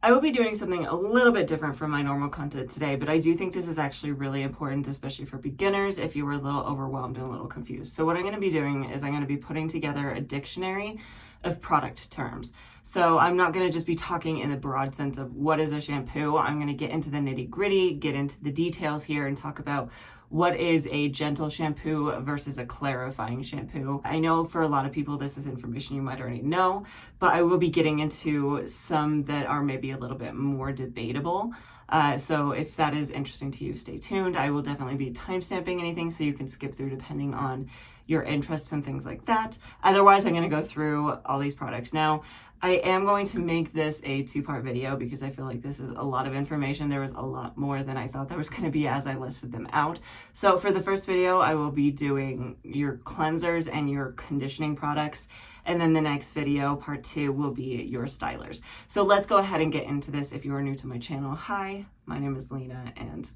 I will be doing something a little bit different from my normal content today, but I do think this is actually really important, especially for beginners if you were a little overwhelmed and a little confused. So what I'm going to be doing is I'm going to be putting together a dictionary of product terms. So I'm not going to just be talking in the broad sense of what is a shampoo. I'm going to get into the nitty gritty, get into the details here, and talk about what is a gentle shampoo versus a clarifying shampoo. I know for a lot of people this is information you might already know, but I will be getting into some that are maybe a little bit more debatable. So if that is interesting to you, stay tuned. I will definitely be timestamping anything so you can skip through depending on your interests and things like that. Otherwise, I'm going to go through all these products. Now, I am going to make this a two-part video because I feel like this is a lot of information. There was a lot more than I thought there was going to be as I listed them out. So for the first video, I will be doing your cleansers and your conditioning products. And then the next video, part 2, will be your stylers. So let's go ahead and get into this. If you are new to my channel, hi, my name is Lena and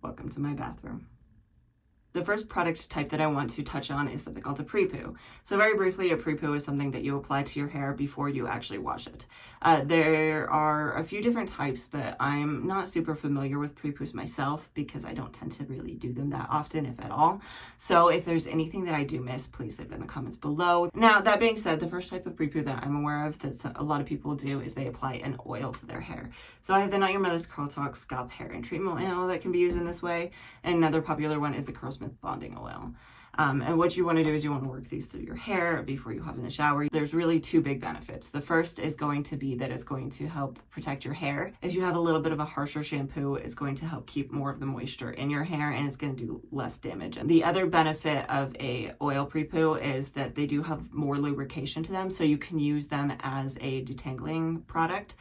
welcome to my bathroom. The first product type that I want to touch on is something called a pre-poo. So very briefly, a pre-poo is something that you apply to your hair before you actually wash it. There are a few different types, but I'm not super familiar with pre-poos myself because I don't tend to really do them that often, if at all. So if there's anything that I do miss, please leave it in the comments below. Now, that being said, the first type of pre-poo that I'm aware of that a lot of people do is they apply an oil to their hair. So I have the Not Your Mother's Curl Talk Scalp Hair and Treatment Oil that can be used in this way. And another popular one is the Curlsmith Bonding Oil. And what you want to do is you want to work these through your hair before you hop in the shower. There's really two big benefits. The first is going to be that it's going to help protect your hair. If you have a little bit of a harsher shampoo, it's going to help keep more of the moisture in your hair and it's going to do less damage. And the other benefit of a oil pre-poo is that they do have more lubrication to them, so you can use them as a detangling product.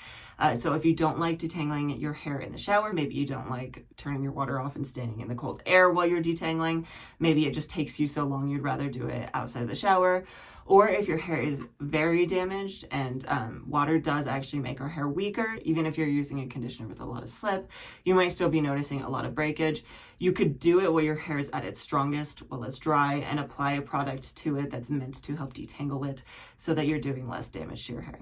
So if you don't like detangling your hair in the shower, maybe you don't like turning your water off and standing in the cold air while you're detangling, maybe it just takes you so long you'd rather do it outside the shower. Or if your hair is very damaged and water does actually make our hair weaker, even if you're using a conditioner with a lot of slip, you might still be noticing a lot of breakage. You could do it while your hair is at its strongest, while it's dry, and apply a product to it that's meant to help detangle it so that you're doing less damage to your hair.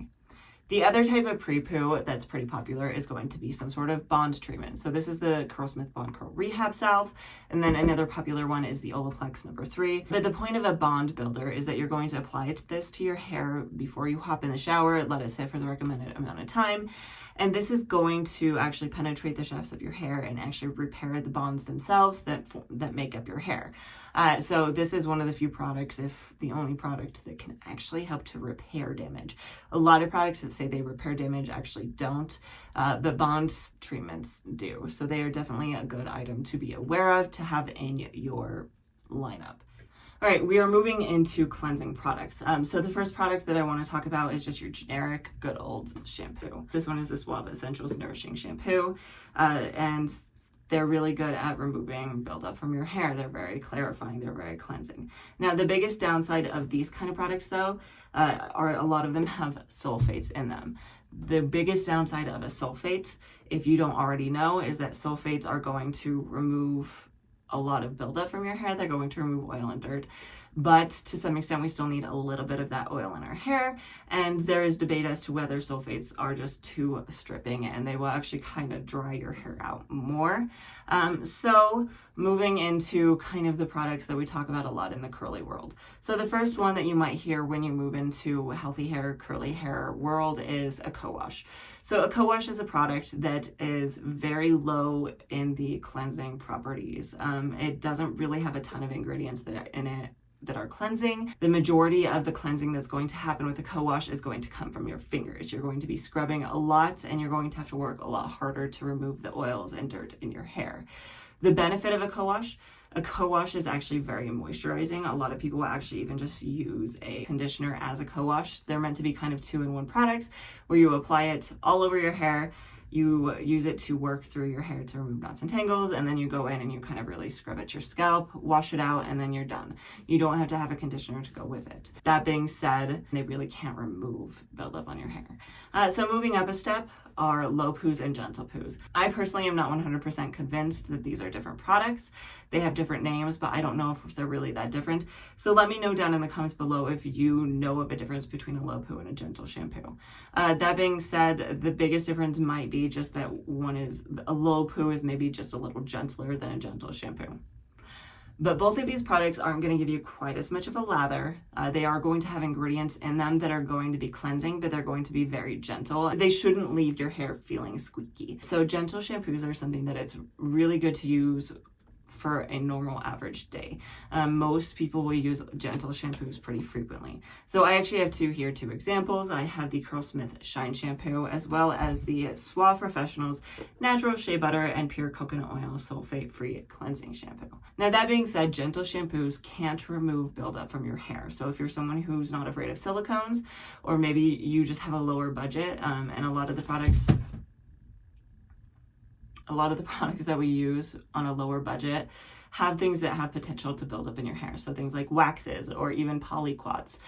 The other type of pre-poo that's pretty popular is going to be some sort of bond treatment. So this is the Curlsmith Bond Curl Rehab Salve, and then another popular one is the Olaplex number 3. But the point of a bond builder is that you're going to apply this to your hair before you hop in the shower, let it sit for the recommended amount of time, and this is going to actually penetrate the shafts of your hair and actually repair the bonds themselves that make up your hair. So this is one of the few products, if the only product, that can actually help to repair damage. A lot of products that say they repair damage actually don't, but bond treatments do. So they are definitely a good item to be aware of, to have in your lineup. All right, we are moving into cleansing products. So the first product that I want to talk about is just your generic good old shampoo. This one is the Suave Essentials Nourishing Shampoo, and they're really good at removing buildup from your hair. They're very clarifying. They're very cleansing. Now, the biggest downside of these kind of products, though, are a lot of them have sulfates in them. The biggest downside of a sulfate, if you don't already know, is that sulfates are going to remove a lot of buildup from your hair. They're going to remove oil and dirt. But to some extent, we still need a little bit of that oil in our hair. And there is debate as to whether sulfates are just too stripping and they will actually kind of dry your hair out more. So moving into kind of the products that we talk about a lot in the curly world. So the first one that you might hear when you move into healthy hair, curly hair world is a co-wash. So a co-wash is a product that is very low in the cleansing properties. It doesn't really have a ton of ingredients that are in it that are cleansing. The majority of the cleansing that's going to happen with a co-wash is going to come from your fingers. You're going to be scrubbing a lot and you're going to have to work a lot harder to remove the oils and dirt in your hair. The benefit of a co-wash is actually very moisturizing. A lot of people will actually even just use a conditioner as a co-wash. They're meant to be kind of 2-in-1 products where you apply it all over your hair. You use it to work through your hair to remove knots and tangles, and then you go in and you kind of really scrub at your scalp, wash it out, and then you're done. You don't have to have a conditioner to go with it. That being said, they really can't remove buildup on your hair. So moving up a step, are Low-poos and Gentle-poos. I personally am not 100% convinced that these are different products. They have different names, but I don't know if they're really that different. So let me know down in the comments below if you know of a difference between a Low-poo and a Gentle shampoo. That being said, the biggest difference might be just that a Low-poo is maybe just a little gentler than a Gentle shampoo. But both of these products aren't going to give you quite as much of a lather. They are going to have ingredients in them that are going to be cleansing, but they're going to be very gentle. They shouldn't leave your hair feeling squeaky. So gentle shampoos are something that it's really good to use for a normal average day. Most people will use gentle shampoos pretty frequently. So I actually have two examples. I have the Curlsmith Shine Shampoo as well as the Suave Professionals Natural Shea Butter and Pure Coconut Oil Sulfate Free Cleansing Shampoo. Now that being said, gentle shampoos can't remove buildup from your hair. So if you're someone who's not afraid of silicones, or maybe you just have a lower budget, and a lot of the products that we use on a lower budget have things that have potential to build up in your hair. So things like waxes or even polyquats,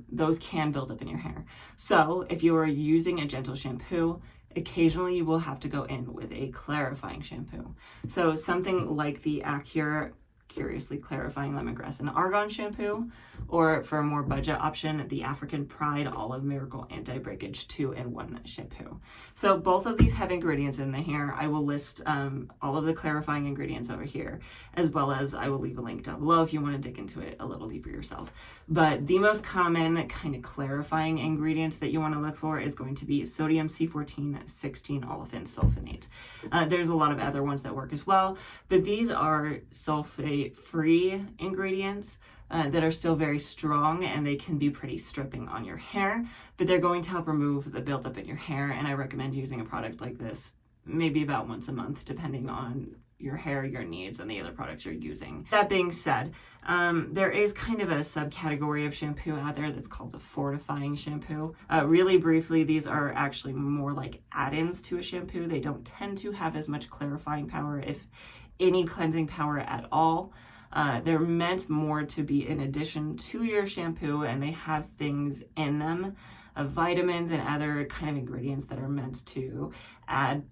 those can build up in your hair. So if you are using a gentle shampoo, occasionally you will have to go in with a clarifying shampoo. So something like the Acure Curiously Clarifying Lemongrass and Argan Shampoo, or for a more budget option, the African Pride Olive Miracle Anti-Breakage 2-in-1 Shampoo. So both of these have ingredients in the hair. I will list all of the clarifying ingredients over here, as well as I will leave a link down below if you want to dig into it a little deeper yourself. But the most common kind of clarifying ingredients that you want to look for is going to be sodium C14-16 olefin sulfonate. There's a lot of other ones that work as well, but these are sulfate-free ingredients that are still very strong, and they can be pretty stripping on your hair, but they're going to help remove the buildup in your hair. And I recommend using a product like this maybe about once a month, depending on your hair, your needs, and the other products you're using. That being said, there is kind of a subcategory of shampoo out there that's called the Fortifying shampoo. Really briefly, these are actually more like add-ins to a shampoo. They don't tend to have as much clarifying power, if any cleansing power at all. They're meant more to be in addition to your shampoo, and they have things in them, vitamins and other kind of ingredients that are meant to add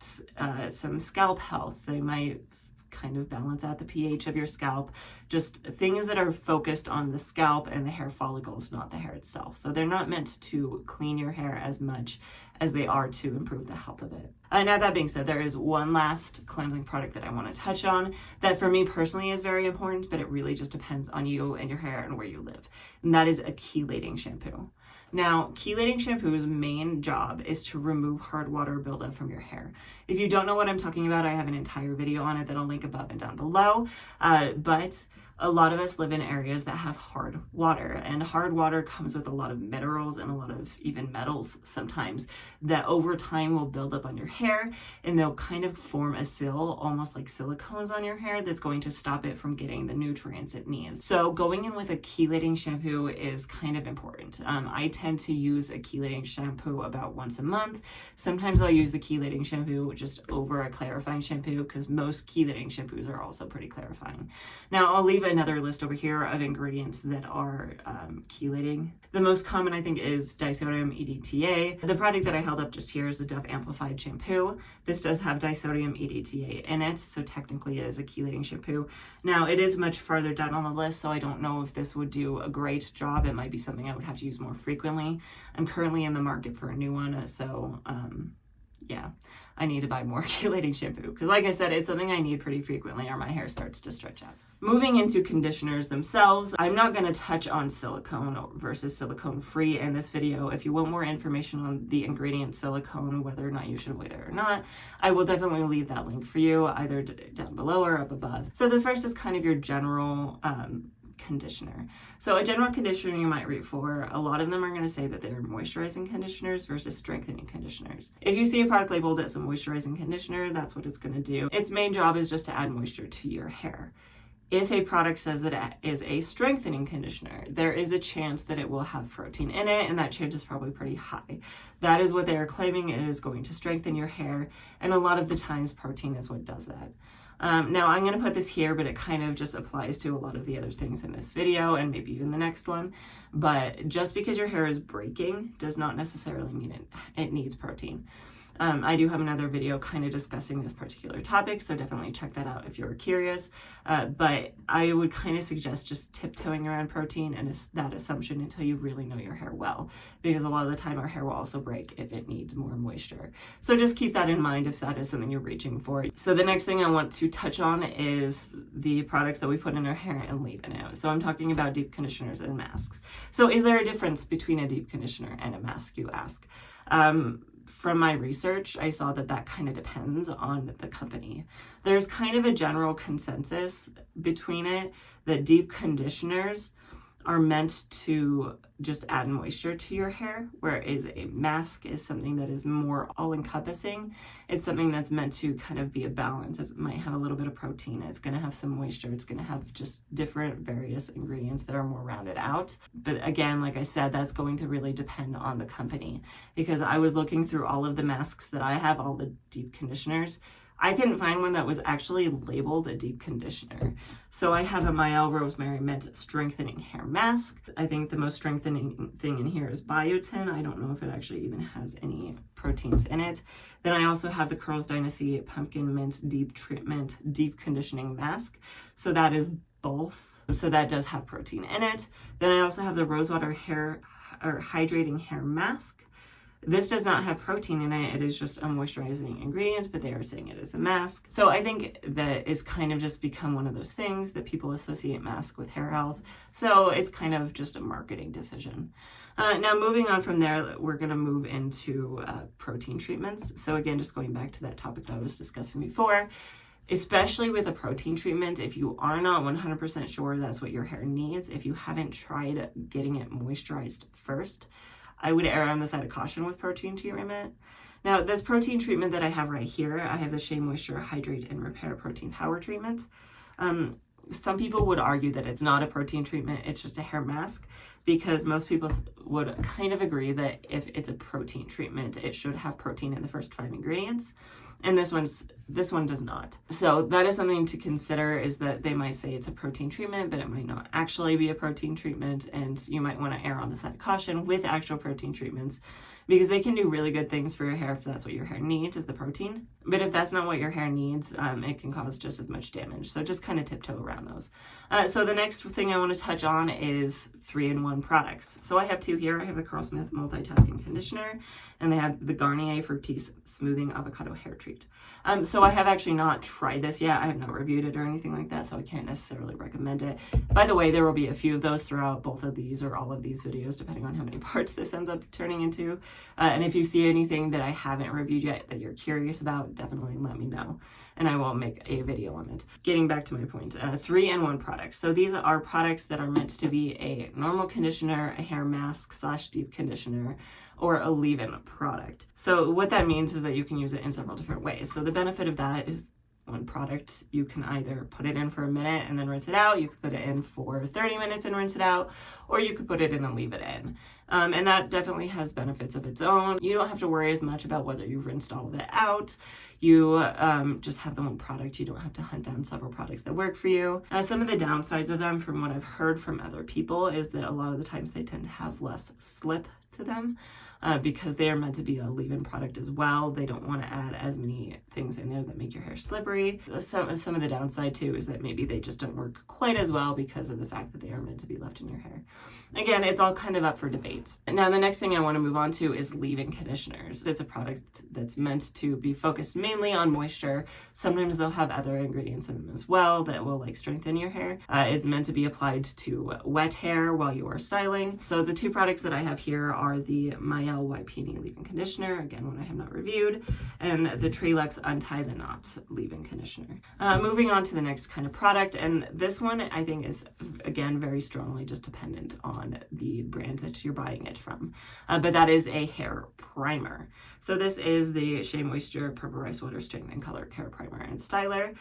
some scalp health. They might kind of balance out the pH of your scalp, just things that are focused on the scalp and the hair follicles, not the hair itself. So they're not meant to clean your hair as much as they are to improve the health of it. Now that being said, there is one last cleansing product that I want to touch on that for me personally is very important, but it really just depends on you and your hair and where you live. And that is a chelating shampoo. Now, chelating shampoo's main job is to remove hard water buildup from your hair. If you don't know what I'm talking about, I have an entire video on it that I'll link above and down below. But a lot of us live in areas that have hard water, and hard water comes with a lot of minerals and a lot of even metals sometimes that over time will build up on your hair, and they'll kind of form a sill, almost like silicones on your hair, that's going to stop it from getting the nutrients it needs. So going in with a chelating shampoo is kind of important. I tend to use a chelating shampoo about once a month. Sometimes I'll use the chelating shampoo just over a clarifying shampoo, because most chelating shampoos are also pretty clarifying. Now I'll leave another list over here of ingredients that are chelating. The most common, I think, is disodium EDTA. The product that I held up just here is the Dove Amplified Shampoo. This does have disodium EDTA in it, so technically it is a chelating shampoo. Now, it is much farther down on the list, so I don't know if this would do a great job. It might be something I would have to use more frequently. I'm currently in the market for a new one, so yeah, I need to buy more chelating shampoo, because like I said, it's something I need pretty frequently or my hair starts to stretch out. Moving into conditioners themselves, I'm not going to touch on silicone versus silicone free in this video. If you want more information on the ingredient silicone, whether or not you should avoid it or not, I will definitely leave that link for you either down below or up above. So the first is kind of your general conditioner. So a general conditioner you might read for, a lot of them are going to say that they're moisturizing conditioners versus strengthening conditioners. If you see a product labeled as a moisturizing conditioner, that's what it's going to do. Its main job is just to add moisture to your hair. If a product says that it is a strengthening conditioner, there is a chance that it will have protein in it, and that chance is probably pretty high. That is what they are claiming it is going to strengthen your hair, and a lot of the times protein is what does that. Now I'm going to put this here, but it kind of just applies to a lot of the other things in this video and maybe even the next one. But just because your hair is breaking does not necessarily mean it needs protein. I do have another video kind of discussing this particular topic, so definitely check that out if you're curious. But I would kind of suggest just tiptoeing around protein and that assumption until you really know your hair well, because a lot of the time our hair will also break if it needs more moisture. So just keep that in mind if that is something you're reaching for. So the next thing I want to touch on is the products that we put in our hair and leave it out. So I'm talking about deep conditioners and masks. So is there a difference between a deep conditioner and a mask, you ask? From my research, I saw that kind of depends on the company. There's kind of a general consensus between it that deep conditioners are meant to just add moisture to your hair, whereas a mask is something that is more all-encompassing. It's something that's meant to kind of be a balance. It might have a little bit of protein, it's going to have some moisture, it's going to have just different various ingredients that are more rounded out. But again, like I said, that's going to really depend on the company, because I was looking through all of the masks that I have, all the deep conditioners. I couldn't find one that was actually labeled a deep conditioner. So I have a Mielle Rosemary Mint Strengthening Hair Mask. I think the most strengthening thing in here is biotin. I don't know if it actually even has any proteins in it. Then I also have the Curls Dynasty Pumpkin Mint Deep Treatment Deep Conditioning Mask. So that is both. So that does have protein in it. Then I also have the Rosewater Hydrating Hair Mask. This does not have protein in it. It is just a moisturizing ingredient, but they are saying it is a mask. So I think that it's kind of just become one of those things that people associate mask with hair health. So it's kind of just a marketing decision. Now moving on from there, we're going to move into protein treatments. So again, just going back to that topic that I was discussing before, especially with a protein treatment, if you are not 100% sure that's what your hair needs, if you haven't tried getting it moisturized first, I would err on the side of caution with protein treatment. Now, this protein treatment that I have right here, I have the Shea Moisture Hydrate and Repair Protein Power Treatment. Some people would argue that it's not a protein treatment, it's just a hair mask, because most people would kind of agree that if it's a protein treatment, it should have protein in the first 5 ingredients. And this one does not. So that is something to consider, is that they might say it's a protein treatment, but it might not actually be a protein treatment. And you might want to err on the side of caution with actual protein treatments, because they can do really good things for your hair if that's what your hair needs, is the protein. But if that's not what your hair needs, it can cause just as much damage. So just kind of tiptoe around those. So the next thing I want to touch on is 3-in-1 products. So I have 2 here. I have the Curlsmith Multitasking Conditioner, and they have the Garnier Fructis Smoothing Avocado Hair Treat. So I have actually not tried this yet. I have not reviewed it or anything like that, so I can't necessarily recommend it. By the way, there will be a few of those throughout both of these or all of these videos, depending on how many parts this ends up turning into. And if you see anything that I haven't reviewed yet that you're curious about, definitely let me know, and I will make a video on it. Getting back to my point, 3-in-1 products. So these are products that are meant to be a normal conditioner, a hair mask / deep conditioner, or a leave-in product. So what that means is that you can use it in several different ways. So the benefit of that is, one product, you can either put it in for a minute and then rinse it out, you could put it in for 30 minutes and rinse it out, or you could put it in and leave it in. And that definitely has benefits of its own. You don't have to worry as much about whether you've rinsed all of it out. You just have the one product. You don't have to hunt down several products that work for you. Some of the downsides of them, from what I've heard from other people, is that a lot of the times they tend to have less slip to them. Because they are meant to be a leave-in product as well. They don't want to add as many things in there that make your hair slippery. Some of the downside too is that maybe they just don't work quite as well because of the fact that they are meant to be left in your hair. Again, it's all kind of up for debate. Now, the next thing I want to move on to is leave-in conditioners. It's a product that's meant to be focused mainly on moisture. Sometimes they'll have other ingredients in them as well that will strengthen your hair. It's meant to be applied to wet hair while you are styling. So the 2 products that I have here are the Mielle White Peony Leave-In Conditioner, again, one I have not reviewed, and the Trelux Untie the Knot Leave-In Conditioner. Moving on to the next kind of product, and this one I think is, again, very strongly just dependent on the brand that you're buying it from. But that is a hair primer. So this is the Shea Moisture Purple Rice Water Strength and Color Hair Primer and Styler.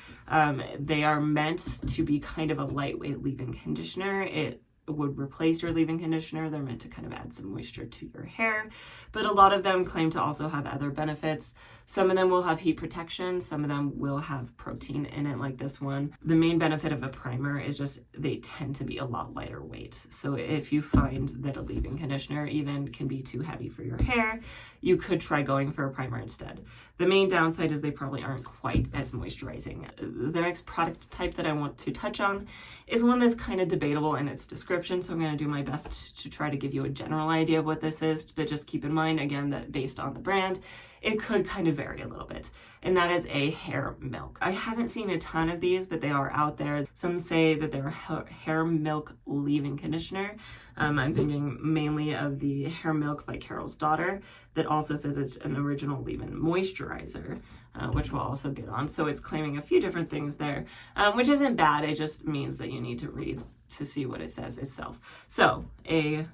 They are meant to be kind of a lightweight leave-in conditioner. It would replace your leave-in conditioner. They're meant to kind of add some moisture to your hair, but a lot of them claim to also have other benefits. Some of them will have heat protection. Some of them will have protein in it, like this one. The main benefit of a primer is just they tend to be a lot lighter weight. So if you find that a leave-in conditioner even can be too heavy for your hair, you could try going for a primer instead. The main downside is they probably aren't quite as moisturizing. The next product type that I want to touch on is one that's kind of debatable in its description, so I'm going to do my best to try to give you a general idea of what this is, but just keep in mind, again, that based on the brand, it could kind of vary a little bit, and that is a hair milk. I haven't seen a ton of these, but they are out there. Some say that they're hair milk leave-in conditioner. I'm thinking mainly of the Hair Milk by Carol's Daughter that also says it's an original leave-in moisturizer, which we'll also get on. So it's claiming a few different things there, which isn't bad. It just means that you need to read to see what it says itself. So a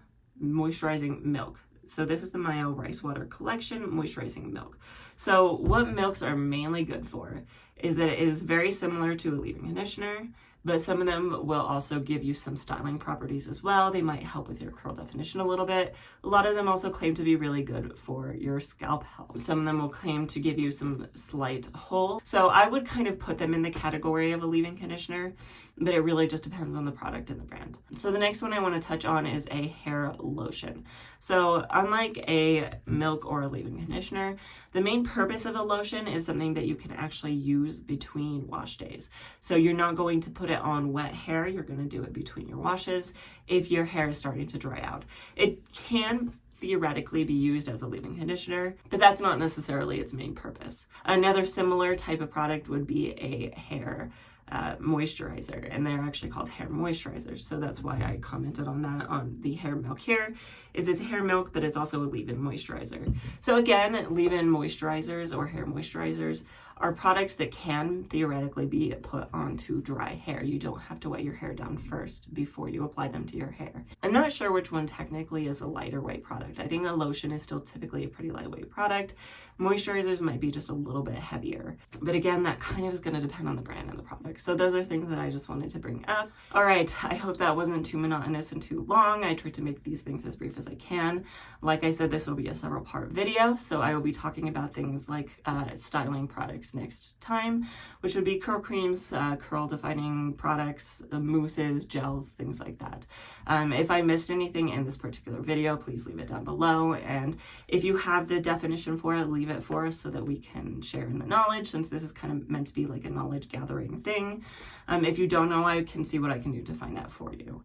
moisturizing milk. So this is the Mayo Rice Water Collection Moisturizing Milk. So what milks are mainly good for is that it is very similar to a leave-in conditioner, but some of them will also give you some styling properties as well. They might help with your curl definition a little bit. A lot of them also claim to be really good for your scalp health. Some of them will claim to give you some slight hold. So I would kind of put them in the category of a leave-in conditioner, but it really just depends on the product and the brand. So the next one I want to touch on is a hair lotion. So unlike a milk or a leave-in conditioner, the main purpose of a lotion is something that you can actually use between wash days. So you're not going to put it on wet hair, you're going to do it between your washes if your hair is starting to dry out. It can theoretically be used as a leave-in conditioner, but that's not necessarily its main purpose. Another similar type of product would be a hair moisturizer, and they're actually called hair moisturizers, so that's why I commented on that on the hair milk here. Is it's hair milk, but it's also a leave-in moisturizer. So again, leave-in moisturizers or hair moisturizers are products that can theoretically be put onto dry hair. You don't have to wet your hair down first before you apply them to your hair. I'm not sure which one technically is a lighter weight product. I think a lotion is still typically a pretty lightweight product. Moisturizers might be just a little bit heavier. But again, that kind of is going to depend on the brand and the product. So those are things that I just wanted to bring up. All right, I hope that wasn't too monotonous and too long. I tried to make these things as brief as I can. Like I said, this will be a several part video. So I will be talking about things like styling products next time, which would be curl creams, curl defining products, mousses, gels, things like that. If I missed anything in this particular video, please leave it down below. And if you have the definition for it, leave it for us so that we can share in the knowledge, since this is kind of meant to be like a knowledge gathering thing. If you don't know, I can see what I can do to find out for you.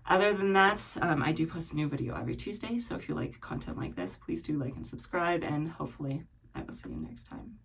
Other than that, I do post a new video every Tuesday, so if you like content like this, please do like and subscribe, and hopefully I will see you next time.